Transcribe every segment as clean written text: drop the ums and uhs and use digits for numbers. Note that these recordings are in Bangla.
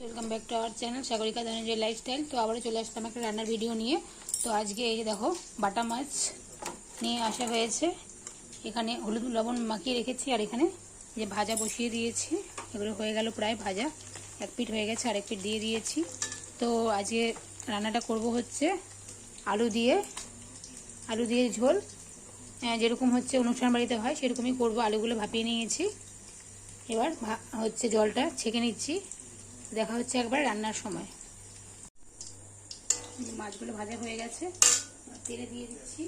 Welcome back to our channel Sagarika Dhananjay lifestyle. তো আবারও চলে আসলাম একটা রান্নার ভিডিও নিয়ে। তো আজকে এই যে দেখো বাটা মাছ নিয়ে আসা হয়েছে। এখানে হলুদ লবণ মাখিয়ে রেখেছি, আর এখানে যে ভাজা বসিয়ে দিয়েছি। এগুলো হয়ে গেল প্রায় ভাজা, এক পিঠ হয়ে গেছে, আরেক পিঠ দিয়ে দিয়েছি। তো আজকে রান্নাটা করব হচ্ছে আলু দিয়ে ঝোল, যেরকম হচ্ছে অনুষ্ঠান বাড়িতে হয় সেরকমই করব। আলুগুলো ভাপিয়ে নিয়েছি, এবার হচ্ছে জলটা ছেঁকে নিচ্ছি। দেখা হচ্ছে একবার রান্নার সময়। মাছগুলো ভাজা হয়ে গেছে, তেলে দিয়ে দিচ্ছি,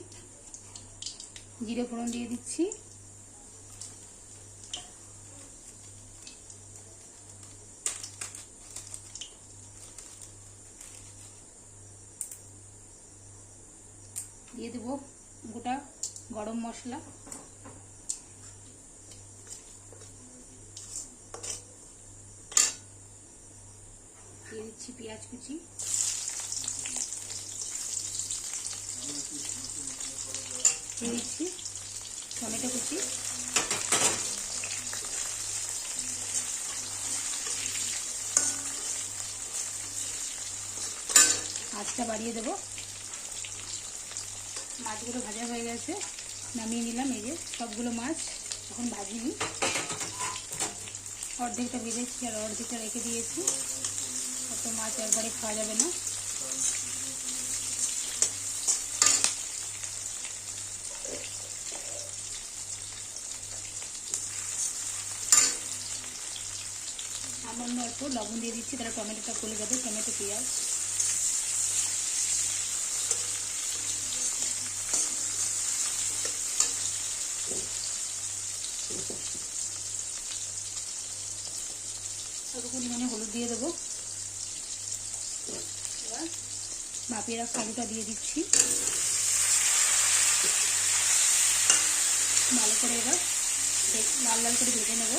জিরে ফোড়ন দিয়ে দিচ্ছি, দিয়ে দেবো গোটা গরম মশলা, দিয়ে দিচ্ছি পেঁয়াজ কুচি, দিয়ে দিচ্ছি টমেটো কুচি, আঁচটা বাড়িয়ে দেবো। মাছগুলো ভাজা হয়ে গেছে, নামিয়ে নিলাম। এই যে সবগুলো মাছ এখন ভাজিনি, অর্ধেকটা ভেজেছি আর অর্ধেকটা রেখে দিয়েছি। অত মাছ একবারে খাওয়া যাবে না। সামান্য অল্প লবণ দিয়ে দিচ্ছি, তাহলে টমেটোটা গলে যাবে। টমেটো পেঁয়াজ অল্প পরিমাণে হলুদ দিয়ে দেবো। এবার ভাপিয়ে রাখা আলুটা দিয়ে দিচ্ছি, ভালো করে এবার লাল লাল করে ভেজে নেব।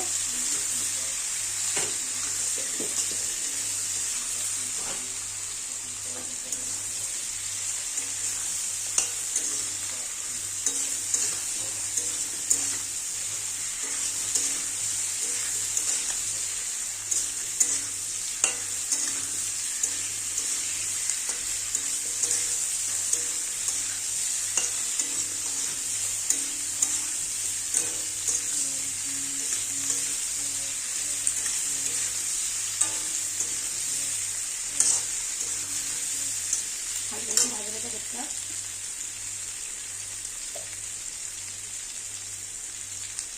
ভাজাটা করতে হবে।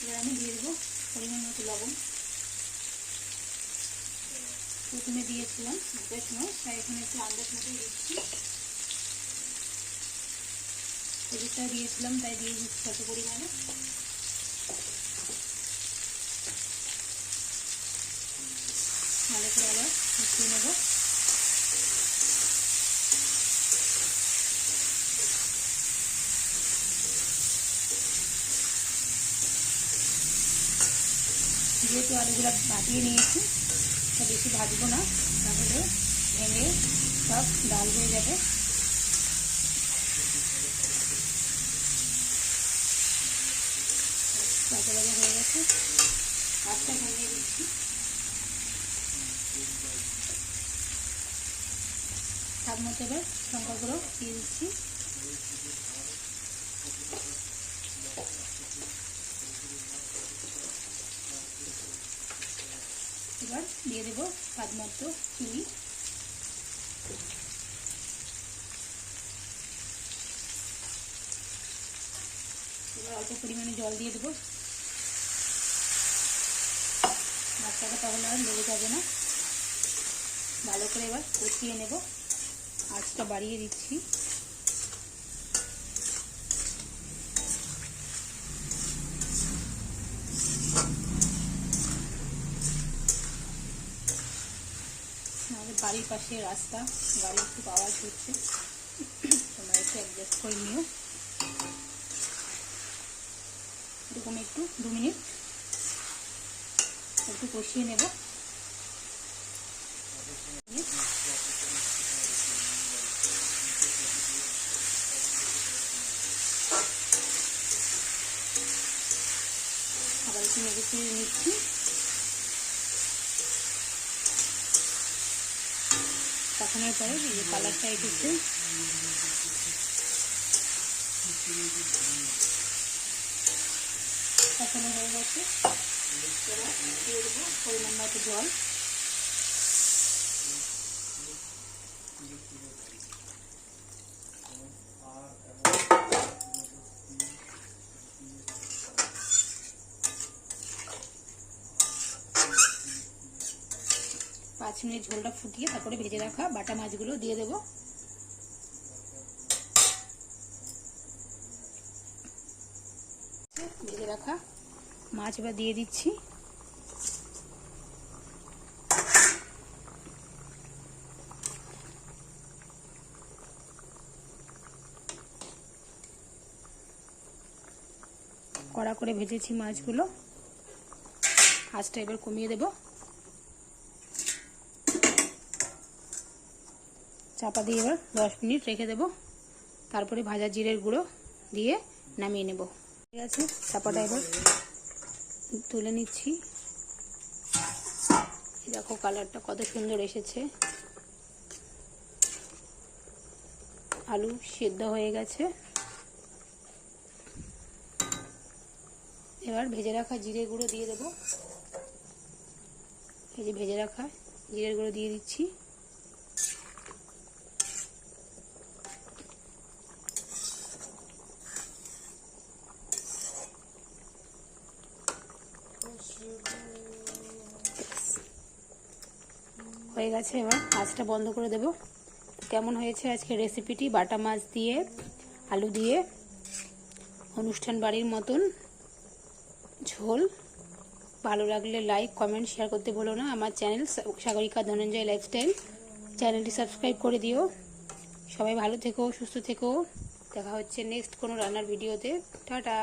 এবার আমি দিয়ে দেবো পরিমাণ মতো লবণ। প্রথমে দিয়েছিলাম আন্দাজ নয়, তাই এখানে একটু আন্দাজ মতো দিচ্ছি। হলুদটা দিয়েছিলাম তাই দিয়ে দিচ্ছি অল্প পরিমাণে। ভালো করে আবার মিশিয়ে নেব। যেহেতু আলুগুলো ভাপিয়ে নিয়েছি, তা বেশি ভাজবো না, তাহলে ভেঙে সব ডাল হয়ে যাবে। ভাজা ভাজা হয়ে গেছে, ভাতটা ভেঙে দিচ্ছি। স্বাদ মতো এবার লঙ্কা গুঁড়ো দিয়ে দিচ্ছি, এবার দিয়ে দেবো স্বাদ মতো চিনি। এবার অল্প পরিমাণে জল দিয়ে দেবো, মাছটাকে তাহলে আর লেগে যাবে না। ভালো করে এবার কষিয়ে নেব, আঁচটা বাড়িয়ে দিচ্ছি। আমাদের বাড়ির পাশে রাস্তা, গাড়ির খুব আওয়াজ হচ্ছে, তোমরা একটু অ্যাডজাস্ট করে নিও। এরকম একটু 2 মিনিট একটু কষিয়ে নেব। আবার একটু নেড়ে চেড়ে নিচ্ছি। কখনোর পরে এই যে কালারটা এসেছে। কখনো হয়ে গেছে, এবার দিয়ে দেবো পরিমাণ মতো জল। পাঁচ মিনিট ঝোলটা ফুটিয়ে তারপরে ভেজে রাখা বাটা মাছগুলো দিয়ে দেবো। ভেজে রাখা মাছ এবার দিয়ে দিচ্ছি। কড়া করে ভেজেছি মাছগুলো, আঁচটা এবার কমিয়ে দেব। চাপা দিয়ে এবার 10 মিনিট রেখে দেব, তারপরে ভাজা জিরের গুঁড়ো দিয়ে নামিয়ে নেব। ঠিক আছে, চাপাটা এবার তুলে নিচ্ছি। দেখো কালারটা কত সুন্দর এসেছে, আলু সিদ্ধ হয়ে গেছে। এবার ভেজে রাখা জিরে গুঁড়ো দিয়ে দেবো। এই যে ভেজে রাখা জিরের গুঁড়ো দিয়ে দিচ্ছি। হয়ে গেছে, এবার আঁচটা বন্ধ করে দেব। কেমন হয়েছে আজকে রেসিপিটি? বাটা মাছ দিয়ে আলু দিয়ে অনুষ্ঠান বাড়ির মতন ঝোল। ভালো লাগলে লাইক কমেন্ট শেয়ার করতে ভুলো না। আমার চ্যানেল সাগরিকা ধনঞ্জয় লাইফস্টাইল চ্যানেলটি সাবস্ক্রাইব করে দিও। সবাই ভালো থেকো, সুস্থ থেকো। দেখা হচ্ছে নেক্সট কোনো রান্নার ভিডিওতে। টাটা।